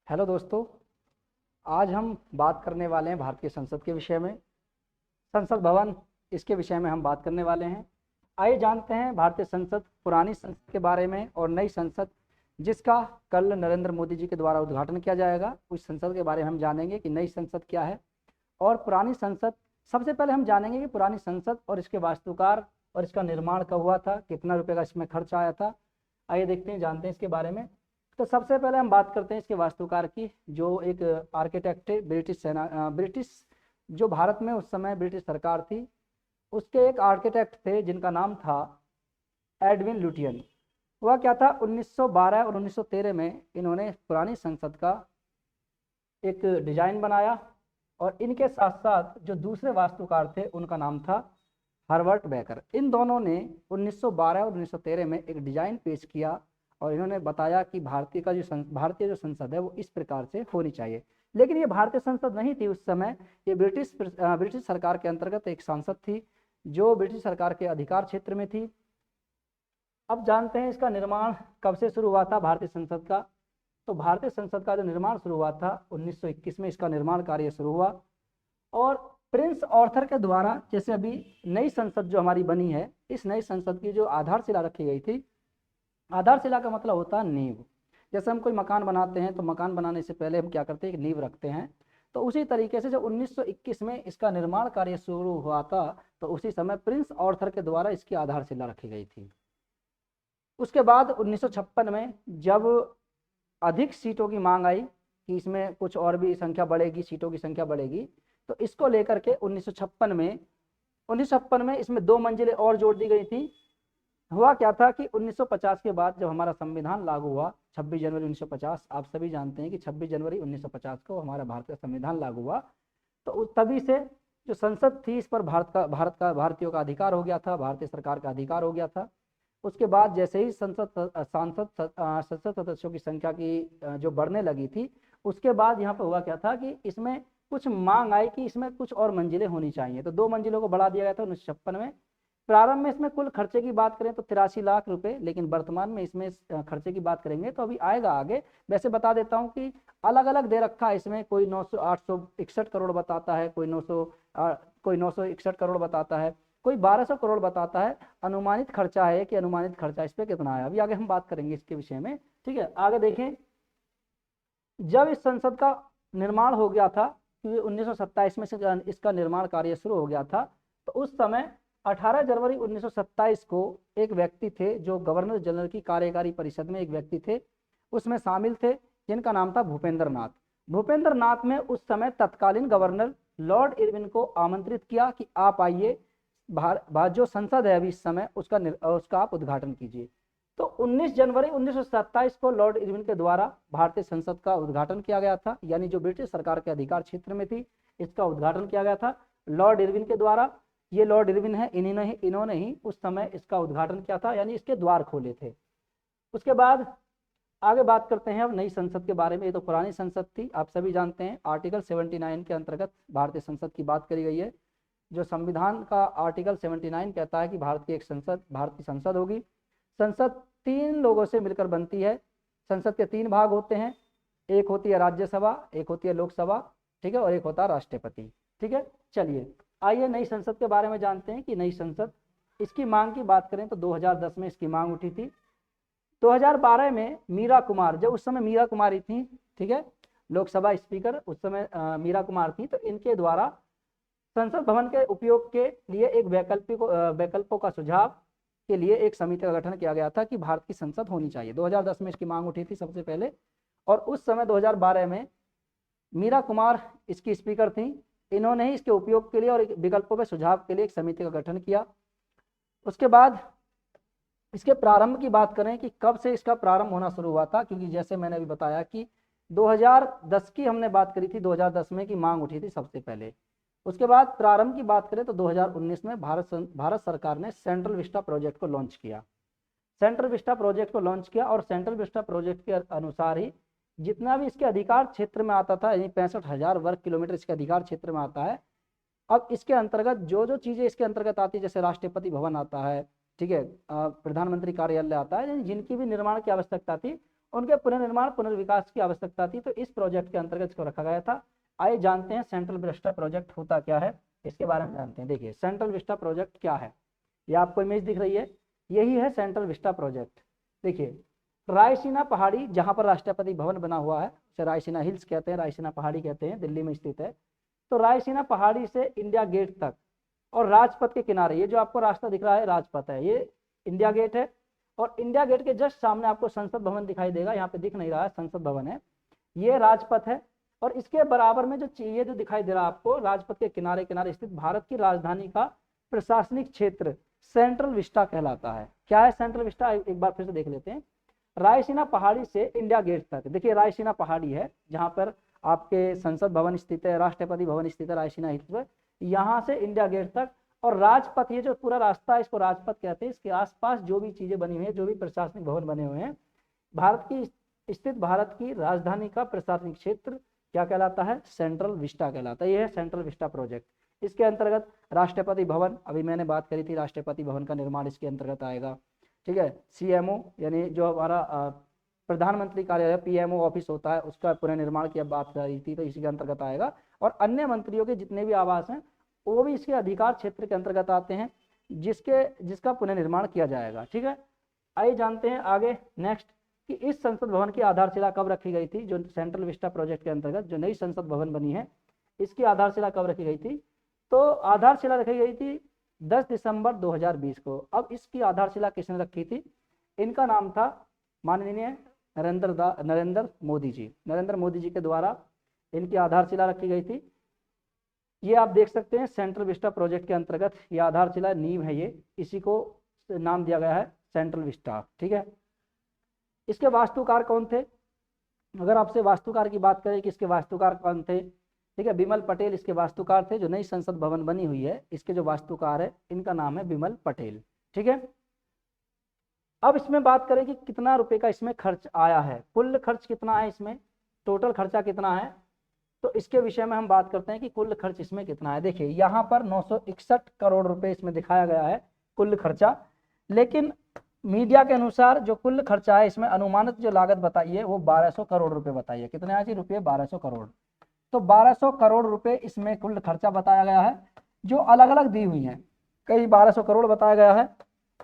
Hello दोस्तों। आज हम बात करने वाले हैं भारतीय संसद के विषय में। संसद भवन, इसके विषय में हम बात करने वाले हैं। आइए जानते हैं भारतीय संसद, पुरानी संसद के बारे में और नई संसद जिसका कल नरेंद्र मोदी जी के द्वारा उद्घाटन किया जाएगा, उस संसद के बारे में हम जानेंगे कि नई संसद क्या है और पुरानी संसद। सबसे पहले हम जानेंगे कि पुरानी संसद और इसके वास्तुकार और इसका निर्माण कब हुआ था, कितना रुपए का इसमें खर्च आया था। आइए देखते हैं, जानते हैं इसके बारे में। तो सबसे पहले हम बात करते हैं इसके वास्तुकार की, जो एक आर्किटेक्ट है ब्रिटिश जो भारत में उस समय ब्रिटिश सरकार थी, उसके एक आर्किटेक्ट थे जिनका नाम था एडविन लुटियन। हुआ क्या था, 1912 और 1913 में इन्होंने पुरानी संसद का एक डिजाइन बनाया और इनके साथ साथ जो दूसरे वास्तुकार थे उनका नाम था हर्बर्ट बेकर। इन दोनों ने 1912 और 1913 में एक डिजाइन पेश किया और इन्होंने बताया कि भारतीय जो संसद है वो इस प्रकार से होनी चाहिए। लेकिन ये भारतीय संसद नहीं थी उस समय, ये ब्रिटिश सरकार के अंतर्गत एक संसद थी जो ब्रिटिश सरकार के अधिकार क्षेत्र में थी। अब जानते हैं इसका निर्माण कब से शुरू हुआ था भारतीय संसद का। तो भारतीय संसद का जो निर्माण शुरू हुआ था 1921 में इसका निर्माण कार्य शुरू हुआ और प्रिंस ऑर्थर के द्वारा, जैसे अभी नई संसद जो हमारी बनी है, इस नई संसद की जो आधारशिला रखी गई थी, आधारशिला का मतलब होता है नींव। जैसे हम कोई मकान बनाते हैं तो मकान बनाने से पहले हम क्या करते हैं, एक नींव रखते हैं। तो उसी तरीके से जब 1921 में इसका निर्माण कार्य शुरू हुआ था तो उसी समय प्रिंस ऑर्थर के द्वारा इसकी आधारशिला रखी गई थी। उसके बाद 1956 में जब अधिक सीटों की मांग आई कि इसमें कुछ और भी संख्या बढ़ेगी, सीटों की संख्या बढ़ेगी, तो इसको लेकर के 1956 में इसमें 2 मंजिलें और जोड़ दी गई थी। हुआ क्या था कि 1950 के बाद जब हमारा संविधान लागू हुआ, 26 जनवरी 1950, आप सभी जानते हैं कि 26 जनवरी 1950 को हमारा भारत का संविधान लागू हुआ। तो तभी से जो संसद थी इस पर भारतीयों का अधिकार हो गया था, भारतीय सरकार का अधिकार हो गया था। उसके बाद जैसे ही संसद सदस्यों की संख्या की जो बढ़ने लगी थी, उसके बाद यहाँ पर हुआ क्या था कि इसमें कुछ मांग आई कि इसमें कुछ और मंजिलें होनी चाहिए, तो 2 मंजिलों को बढ़ा दिया गया था 1956 में। प्रारंभ में इसमें कुल खर्चे की बात करें तो 83 लाख रुपए, लेकिन वर्तमान में इसमें खर्चे की बात करेंगे तो अभी आएगा आगे। वैसे बता देता हूं कि अलग अलग दे रखा है इसमें, कोई 861 करोड़ बताता है, कोई 961 करोड़ बताता है, कोई 1200 करोड़ बताता है। अनुमानित खर्चा है कि अनुमानित खर्चा इस पर कितना है, अभी आगे हम बात करेंगे इसके विषय में। ठीक है, आगे देखें। जब इस संसद का निर्माण हो गया था, क्योंकि 1927 में से इसका निर्माण कार्य शुरू हो गया था, तो उस समय 18 जनवरी 1927 को एक व्यक्ति थे जो गवर्नर जनरल की कार्यकारी परिषद में एक व्यक्ति थे, उसमें शामिल थे, जिनका नाम था भूपेंद्र नाथ। भूपेंद्र नाथ में उस समय तत्कालीन गवर्नर लॉर्ड इरविन को आमंत्रित किया कि आप आइए, जो संसद है अभी इस समय उसका आप उद्घाटन कीजिए। तो 19 जनवरी 1927 को लॉर्ड इरविन के द्वारा भारतीय संसद का उद्घाटन किया गया था, यानी जो ब्रिटिश सरकार के अधिकार क्षेत्र में थी इसका उद्घाटन किया गया था लॉर्ड इरविन के द्वारा। ये लॉर्ड इरविन है, इन्होंने ही उस समय इसका उद्घाटन किया था, यानी इसके द्वार खोले थे। उसके बाद आगे बात करते हैं अब नई संसद के बारे में। ये तो पुरानी संसद थी, आप सभी जानते हैं आर्टिकल 79 के अंतर्गत भारतीय संसद की बात करी गई है। जो संविधान का आर्टिकल 79 कहता है कि भारत की एक संसद भारतीय संसद होगी। संसद 3 लोगों से मिलकर बनती है। संसद के 3 भाग होते हैं, एक होती है राज्यसभा, एक होती है लोकसभा, ठीक है, और एक होता है राष्ट्रपति। ठीक है, चलिए आइए नई संसद के बारे में जानते हैं कि नई संसद, इसकी मांग की बात करें तो 2010 में इसकी मांग उठी थी। 2012 में मीरा कुमार, जब उस समय मीरा कुमारी थी, ठीक है, लोकसभा स्पीकर उस समय मीरा कुमार थी, तो इनके द्वारा संसद भवन के उपयोग के लिए एक वैकल्पों का सुझाव के लिए एक समिति का गठन किया गया था कि भारत की संसद होनी चाहिए। 2010 में इसकी मांग उठी थी सबसे पहले, और उस समय 2012 में मीरा कुमार इसकी स्पीकर थी। इन्होंने ही इसके उपयोग के लिए और विकल्पों के सुझाव के लिए एक समिति का गठन किया। उसके बाद इसके प्रारंभ की बात करें कि कब से इसका प्रारंभ होना शुरू हुआ था, क्योंकि जैसे मैंने अभी बताया कि 2010 की हमने बात करी थी, 2010 में की मांग उठी थी सबसे पहले। उसके बाद प्रारंभ की बात करें तो 2019 में भारत सरकार ने सेंट्रल विस्टा प्रोजेक्ट को लॉन्च किया। सेंट्रल विस्टा प्रोजेक्ट को लॉन्च किया और सेंट्रल विस्टा प्रोजेक्ट के अनुसार ही जितना भी इसके अधिकार क्षेत्र में आता था, यानी 65,000 वर्ग किलोमीटर इसके अधिकार क्षेत्र में आता है। अब इसके अंतर्गत जो जो चीजें इसके अंतर्गत आती है, जैसे राष्ट्रपति भवन आता है, ठीक है, प्रधानमंत्री कार्यालय आता है, जिनकी भी निर्माण की आवश्यकता थी, उनके पुनर्निर्माण पुनर्विकास की आवश्यकता थी, तो इस प्रोजेक्ट के अंतर्गत इसको रखा गया था। आइए जानते हैं सेंट्रल विस्टा प्रोजेक्ट होता क्या है, इसके बारे में जानते हैं। देखिए सेंट्रल विस्टा प्रोजेक्ट क्या है, ये आपको इमेज दिख रही है, यही है सेंट्रल विस्टा प्रोजेक्ट। देखिए रायसीना पहाड़ी जहां पर राष्ट्रपति भवन बना हुआ है, उसे रायसीना हिल्स कहते हैं, रायसीना पहाड़ी कहते हैं, दिल्ली में स्थित है। तो रायसीना पहाड़ी से इंडिया गेट तक और राजपथ के किनारे, ये जो आपको रास्ता दिख रहा है राजपथ है, ये इंडिया गेट है। और इंडिया गेट के जस्ट सामने आपको संसद भवन दिखाई देगा, यहाँ पे दिख नहीं रहा है, संसद भवन है, ये राजपथ है। और इसके बराबर में जो ये जो दिखाई दे रहा है आपको, राजपथ के किनारे किनारे स्थित भारत की राजधानी का प्रशासनिक क्षेत्र सेंट्रल विस्टा कहलाता है। क्या है सेंट्रल विस्टा, एक बार फिर से देख लेते हैं। रायसीना पहाड़ी से इंडिया गेट तक, देखिए रायसीना पहाड़ी है जहां पर आपके संसद भवन स्थित है, राष्ट्रपति भवन स्थित है रायसीना हिल्स पर, यहाँ से इंडिया गेट तक। और राजपथ, ये जो पूरा रास्ता है इसको राजपथ कहते हैं। इसके आसपास जो भी चीजें बनी हुई है, जो भी प्रशासनिक भवन बने हुए हैं, भारत की स्थित भारत की राजधानी का प्रशासनिक क्षेत्र क्या कहलाता है, सेंट्रल विस्टा कहलाता है। यह है सेंट्रल विस्टा प्रोजेक्ट। इसके अंतर्गत राष्ट्रपति भवन, अभी मैंने बात करी थी, राष्ट्रपति भवन का निर्माण इसके अंतर्गत आएगा। ठीक है, सीएमओ यानी जो हमारा प्रधानमंत्री कार्यालय पीएमओ ऑफिस होता है, उसका पुनर्निर्माण की अब बात करी थी, तो इसी के अंतर्गत आएगा। और अन्य मंत्रियों के जितने भी आवास हैं वो भी इसके अधिकार क्षेत्र के अंतर्गत आते हैं, जिसका पुनर्निर्माण किया जाएगा। ठीक है, आइए जानते हैं आगे नेक्स्ट कि इस संसद भवन की आधारशिला कब रखी गई थी। जो सेंट्रल विस्टा प्रोजेक्ट के अंतर्गत जो नई संसद भवन बनी है, इसकी आधारशिला कब रखी गई थी, तो आधारशिला रखी गई थी 10 दिसंबर 2020 को। अब इसकी आधारशिला किसने रखी थी, इनका नाम था माननीय नरेंद्र मोदी जी। नरेंद्र मोदी जी के द्वारा इनकी आधारशिला रखी गई थी। ये आप देख सकते हैं सेंट्रल विस्टा प्रोजेक्ट के अंतर्गत ये आधारशिला नींव है, ये इसी को नाम दिया गया है सेंट्रल विस्टा। ठीक है, इसके वास्तुकार कौन थे, अगर आपसे वास्तुकार की बात करें कि इसके वास्तुकार कौन थे, ठीक है, बिमल पटेल इसके वास्तुकार थे। जो नई संसद भवन बनी हुई है इसके जो वास्तुकार है इनका नाम है बिमल पटेल। ठीक है, अब इसमें बात करें कि कितना रुपए का इसमें खर्च आया है, कुल खर्च कितना है, इसमें टोटल खर्चा कितना है, तो इसके विषय में हम बात करते हैं कि कुल खर्च इसमें कितना है। देखिए यहाँ पर 961 करोड़ रुपए इसमें दिखाया गया है कुल खर्चा, लेकिन मीडिया के अनुसार जो कुल खर्चा है इसमें अनुमानित जो लागत बताई है वो 1200 करोड़ रुपए बताई है। कितने आए जी रुपये, 1200 करोड़। तो 1200 करोड़ रुपए इसमें कुल खर्चा बताया गया है, जो अलग अलग दी हुई है। कहीं 1200 करोड़ बताया गया है,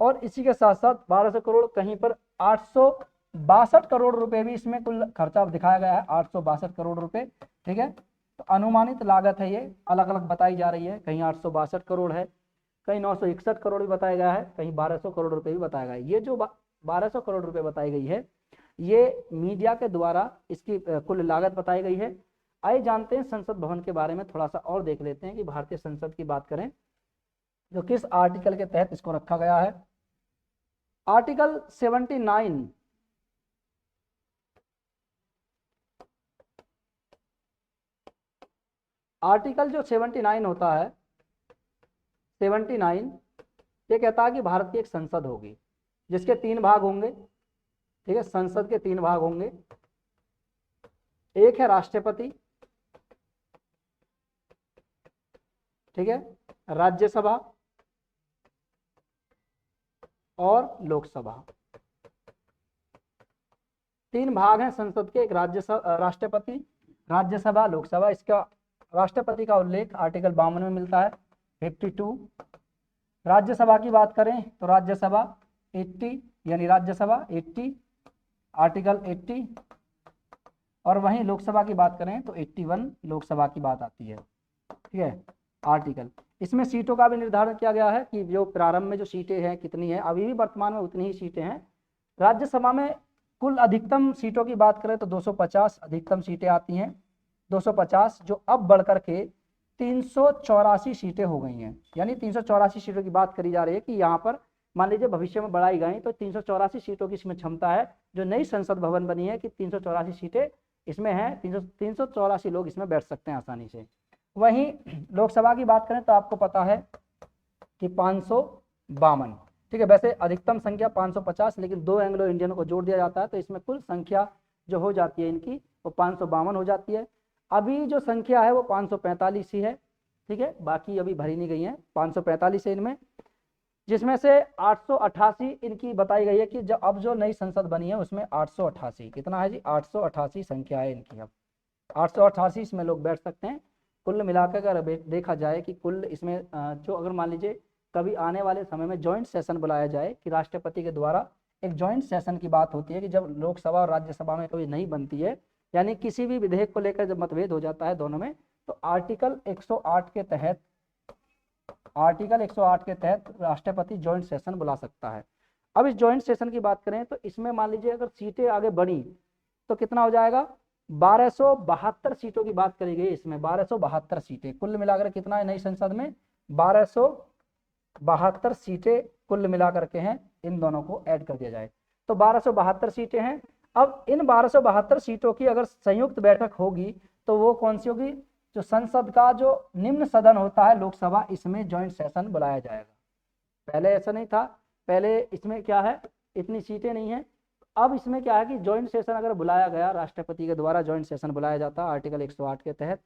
और इसी के साथ साथ 1200 करोड़ कहीं पर 862 करोड़ रुपए भी इसमें कुल खर्चा दिखाया गया है, 862 करोड़ रुपए। ठीक है, तो अनुमानित लागत है, ये अलग अलग बताई जा रही है, कहीं 862 करोड़ है, कहीं 961 करोड़ भी बताया गया है, कहीं 1200 करोड़ रुपए भी बताया गया है। ये जो 1200 करोड़ रुपए बताई गई है ये मीडिया के द्वारा इसकी कुल लागत बताई गई है। आइए जानते हैं संसद भवन के बारे में थोड़ा सा और देख लेते हैं कि भारतीय संसद की बात करें जो किस आर्टिकल के तहत इसको रखा गया है। आर्टिकल 79 आर्टिकल जो 79 होता है, 79 ये कहता है कि भारत की एक संसद होगी जिसके 3 भाग होंगे। ठीक है, संसद के 3 भाग होंगे, एक है राष्ट्रपति, ठीक है, राज्यसभा और लोकसभा। 3 भाग हैं संसद के, एक राष्ट्रपति, राज्यसभा, लोकसभा। इसका राष्ट्रपति का उल्लेख आर्टिकल 52 में मिलता है, 52। राज्यसभा की बात करें तो राज्यसभा 80 यानी राज्यसभा 80, आर्टिकल 80। और वहीं लोकसभा की बात करें तो 81 लोकसभा की बात आती है। ठीक है, आर्टिकल। इसमें सीटों का भी निर्धारण किया गया है कि जो प्रारंभ में जो सीटें हैं कितनी है, अभी भी वर्तमान में उतनी ही सीटें हैं। राज्यसभा में कुल अधिकतम सीटों की बात करें तो 250 अधिकतम सीटें आती हैं, 250, जो अब बढ़कर के 384 सीटें हो गई हैं। यानी 384 सीटों की बात करी जा रही है कि यहाँ पर मान लीजिए भविष्य में बढ़ाई गई तो 384 सीटों की इसमें क्षमता है। जो नई संसद भवन बनी है कि 384 सीटें इसमें हैं, 384 लोग इसमें बैठ सकते हैं आसानी से। वहीं लोकसभा की बात करें तो आपको पता है कि 552। ठीक है, वैसे अधिकतम संख्या 550, लेकिन 2 एंग्लो इंडियन को जोड़ दिया जाता है तो इसमें कुल संख्या जो हो जाती है इनकी वो 552 हो जाती है। अभी जो संख्या है वो 545 ही है। ठीक है, बाकी अभी भरी नहीं गई है, 545 है इनमें। जिसमें से 888 इनकी बताई गई है कि जब अब जो नई संसद बनी है उसमें 888 कितना है जी, 888 संख्या है इनकी। अब 888 इसमें लोग बैठ सकते हैं। कुल मिलाकर अगर देखा जाए कि कुल इसमें जो अगर मान लीजिए कभी आने वाले समय में जॉइंट सेशन बुलाया जाए कि राष्ट्रपति के द्वारा एक जॉइंट सेशन की बात होती है कि जब लोकसभा और राज्यसभा में कभी नहीं बनती है, यानी किसी भी विधेयक को लेकर जब मतभेद हो जाता है दोनों में, तो आर्टिकल 108 के तहत राष्ट्रपति जॉइंट सेशन बुला सकता है। अब इस जॉइंट सेशन की बात करें तो इसमें मान लीजिए अगर सीटें आगे बढ़ी तो कितना हो जाएगा, 1272 सीटों की बात करी गई इसमें, 1272 सीटें कुल मिलाकर कितना है नई संसद में, 1272 सीटें कुल मिलाकर के हैं, इन दोनों को ऐड कर दिया जाए तो 1272 सीटें हैं। अब इन 1272 सीटों की अगर संयुक्त बैठक होगी तो वो कौन सी होगी, जो संसद का जो निम्न सदन होता है लोकसभा, इसमें जॉइंट सेशन बुलाया जाएगा। पहले ऐसा नहीं था, पहले इसमें क्या है, इतनी सीटें नहीं है। अब इसमें क्या है कि जॉइंट सेशन अगर बुलाया गया, राष्ट्रपति के द्वारा जॉइंट सेशन बुलाया जाता है आर्टिकल 108 के तहत,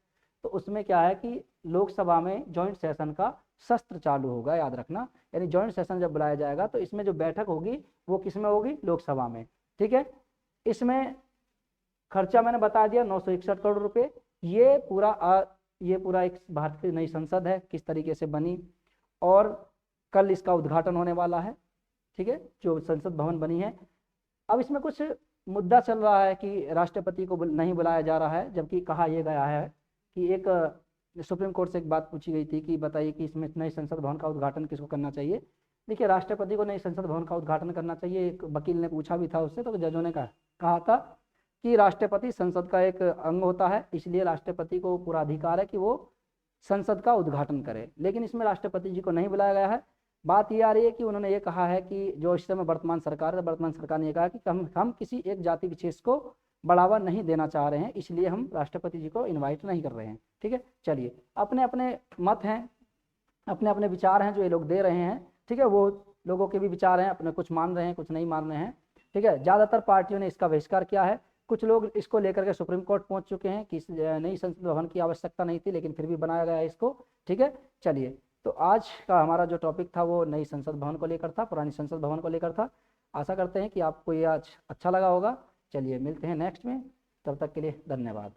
तो उसमें क्या है कि लोकसभा में जॉइंट सेशन का सत्र चालू होगा, याद रखना। यानी जॉइंट सेशन जब बुलाया जाएगा तो इसमें जो बैठक होगी वो किस में होगी, लोकसभा में। ठीक है, इसमें खर्चा मैंने बता दिया 961 करोड़ रुपए। ये पूरा एक भारत की नई संसद है, किस तरीके से बनी, और कल इसका उद्घाटन होने वाला है। ठीक है, जो संसद भवन बनी है। अब इसमें कुछ मुद्दा चल रहा है कि राष्ट्रपति को नहीं बुलाया जा रहा है, जबकि कहा यह गया है कि एक सुप्रीम कोर्ट से एक बात पूछी गई थी कि बताइए कि इसमें नई संसद भवन का उद्घाटन किसको करना चाहिए। देखिए, राष्ट्रपति को नई संसद भवन का उद्घाटन करना चाहिए। एक वकील ने पूछा भी था उससे, तो जजों ने कहा था कि राष्ट्रपति संसद का एक अंग होता है, इसलिए राष्ट्रपति को पूरा अधिकार है कि वो संसद का उद्घाटन करे। लेकिन इसमें राष्ट्रपति जी को नहीं बुलाया गया है। बात ये आ रही है कि उन्होंने ये कहा है कि जो इस समय वर्तमान सरकार ने ये कहा कि हम किसी एक जाति विशेष को बढ़ावा नहीं देना चाह रहे हैं, इसलिए हम राष्ट्रपति जी को इनवाइट नहीं कर रहे हैं। ठीक है, चलिए, अपने अपने मत हैं, अपने अपने विचार हैं जो ये लोग दे रहे हैं। ठीक है, वो लोगों के भी विचार हैं, अपने कुछ मान रहे हैं कुछ नहीं मान रहे हैं। ठीक है, ज़्यादातर पार्टियों ने इसका बहिष्कार किया है। कुछ लोग इसको लेकर के सुप्रीम कोर्ट पहुंच चुके हैं कि नई संसद भवन की आवश्यकता नहीं थी, लेकिन फिर भी बनाया गया इसको। ठीक है, चलिए, तो आज का हमारा जो टॉपिक था वो नई संसद भवन को लेकर था, पुरानी संसद भवन को लेकर था। आशा करते हैं कि आपको ये आज अच्छा लगा होगा। चलिए, मिलते हैं नेक्स्ट में, तब तक के लिए धन्यवाद।